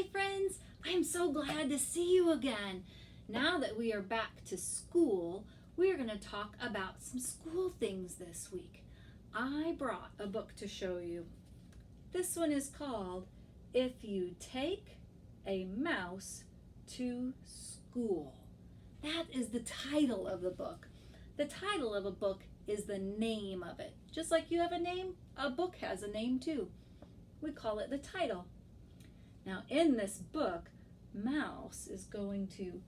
Hi friends, I am so glad to see you again. Now that we are back to school, we're going to talk about some school things this week. I brought a book to show you. This one is called If You Take a Mouse to School. That is the title of the book. The title of a book is the name of it. Just like you have a name, a book has a name too. We call it the title. Now in this book, Mouse is going to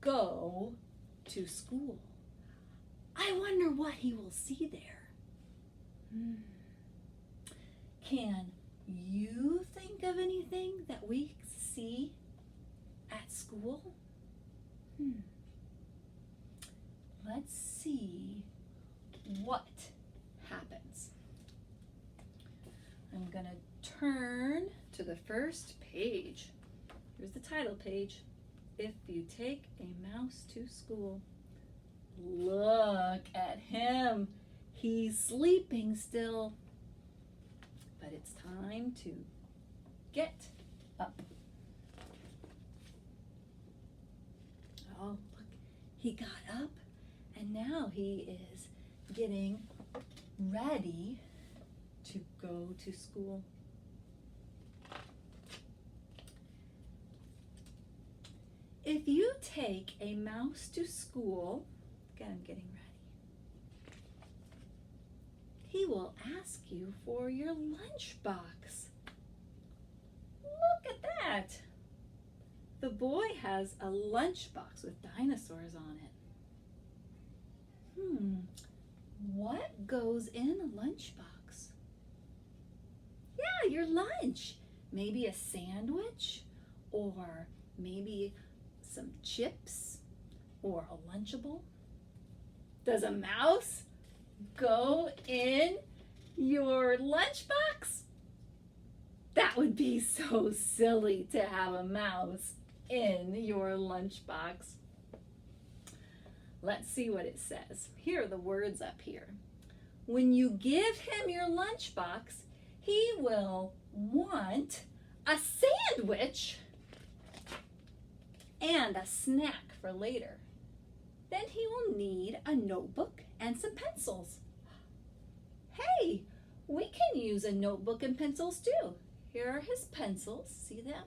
go to school. I wonder what he will see there. Can you think of anything that we see at school? Let's see what happens. I'm going to turn to the first page. Here's the title page. If you take a mouse to school. Look at him. He's sleeping still. But it's time to get up. Oh, look. He got up and now he is getting ready to go to school. If you take a mouse to school, again, I'm getting ready. He will ask you for your lunchbox. Look at that. The boy has a lunchbox with dinosaurs on it. What goes in a lunchbox? Yeah, your lunch. Maybe a sandwich, or maybe some chips, or a Lunchable. Does a mouse go in your lunchbox? That would be so silly to have a mouse in your lunchbox. Let's see what it says. Here are the words up here. When you give him your lunchbox, he will want a sandwich and a snack for later. Then he will need a notebook and some pencils. Hey, we can use a notebook and pencils too. Here are his pencils, see them?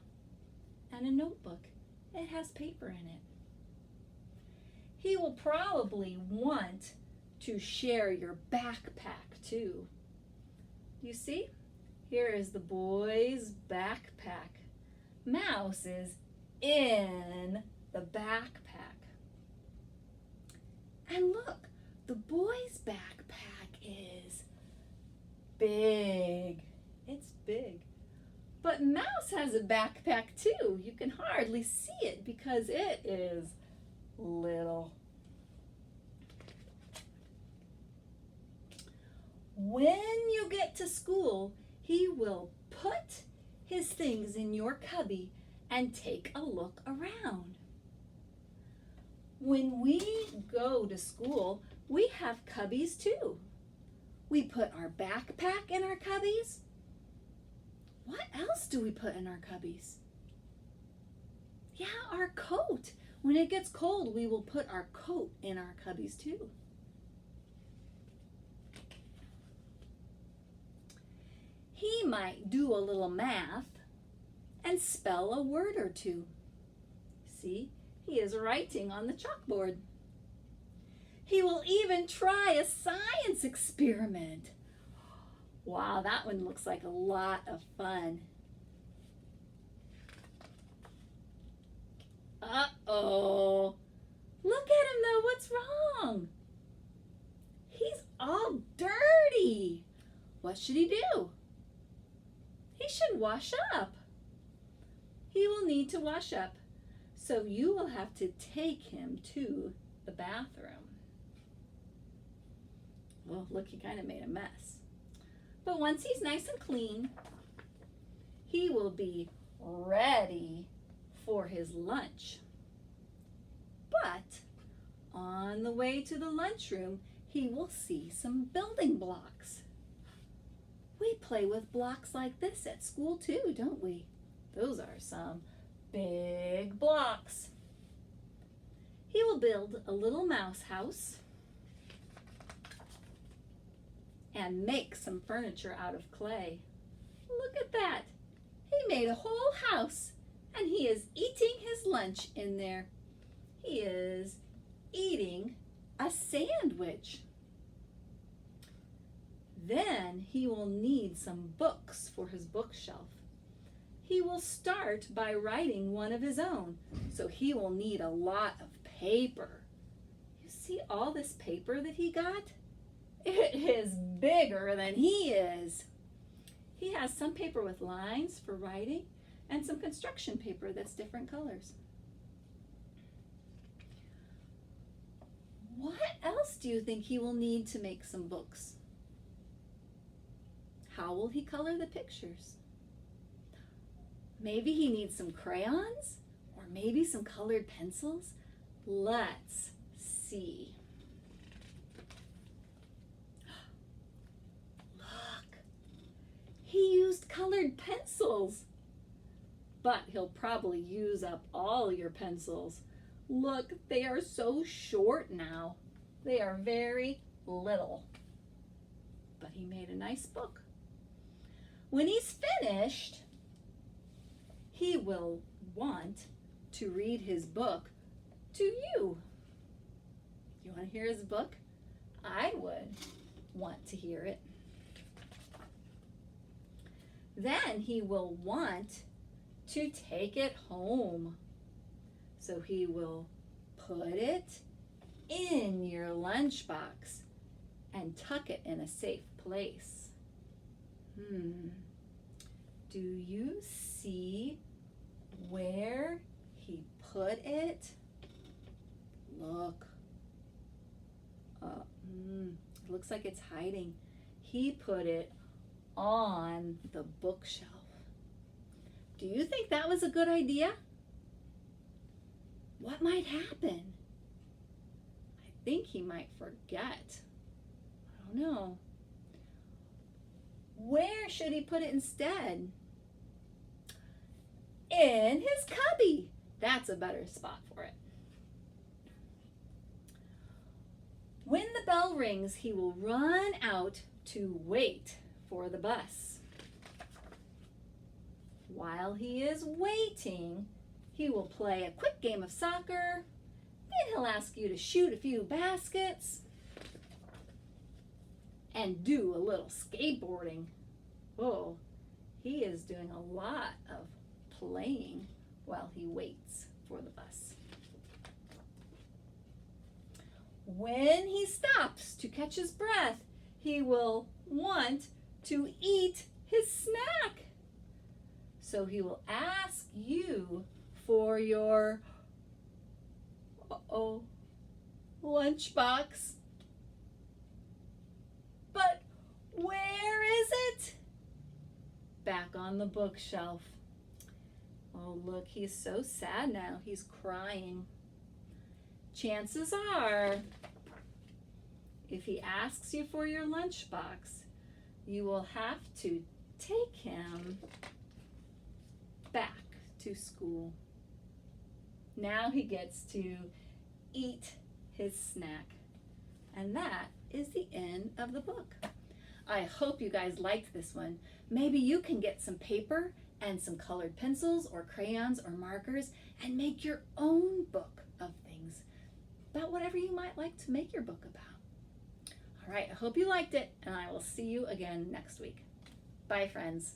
And a notebook. It has paper in it. He will probably want to share your backpack too. You see? Here is the boy's backpack. Mouse is in the backpack. And look, the boy's backpack is big. It's big. But Mouse has a backpack too. You can hardly see it because it is little. When you get to school, he will put his things in your cubby and take a look around. When we go to school, we have cubbies too. We put our backpack in our cubbies. What else do we put in our cubbies? Yeah, our coat. When it gets cold, we will put our coat in our cubbies too. He might do a little math and spell a word or two. See, he is writing on the chalkboard. He will even try a science experiment. Wow, that one looks like a lot of fun. Uh-oh. Look at him though, what's wrong? He's all dirty. What should he do? He should wash up. He will need to wash up, so you will have to take him to the bathroom. Well, look, he kind of made a mess. But once he's nice and clean, he will be ready for his lunch. But on the way to the lunchroom, he will see some building blocks. We play with blocks like this at school too, don't we? Those are some big blocks. He will build a little mouse house and make some furniture out of clay. Look at that. He made a whole house and he is eating his lunch in there. He is eating a sandwich. Then he will need some books for his bookshelf. He will start by writing one of his own, so he will need a lot of paper. You see all this paper that he got? It is bigger than he is. He has some paper with lines for writing and some construction paper that's different colors. What else do you think he will need to make some books? How will he color the pictures? Maybe he needs some crayons or maybe some colored pencils. Let's see. Look, he used colored pencils, but he'll probably use up all your pencils. Look, they are so short now. They are very little, but he made a nice book. When he's finished, he will want to read his book to you. You want to hear his book? I would want to hear it. Then he will want to take it home. So he will put it in your lunchbox and tuck it in a safe place. Do you see where he put it? Look. It looks like it's hiding. He put it on the bookshelf. Do you think that was a good idea? What might happen? I think he might forget. I don't know. Where should he put it instead? In his cubby. That's a better spot for it. When the bell rings, he will run out to wait for the bus. While he is waiting, he will play a quick game of soccer. Then he'll ask you to shoot a few baskets and do a little skateboarding. Oh, he is doing a lot of playing while he waits for the bus. When he stops to catch his breath, he will want to eat his snack. So he will ask you for your lunchbox. But where is it? Back on the bookshelf. Oh, look, he's so sad now. He's crying. Chances are, if he asks you for your lunchbox, you will have to take him back to school. Now he gets to eat his snack. And that is the end of the book. I hope you guys liked this one. Maybe you can get some paper and some colored pencils or crayons or markers and make your own book of things about whatever you might like to make your book about. All right, I hope you liked it, and I will see you again next week. Bye, friends.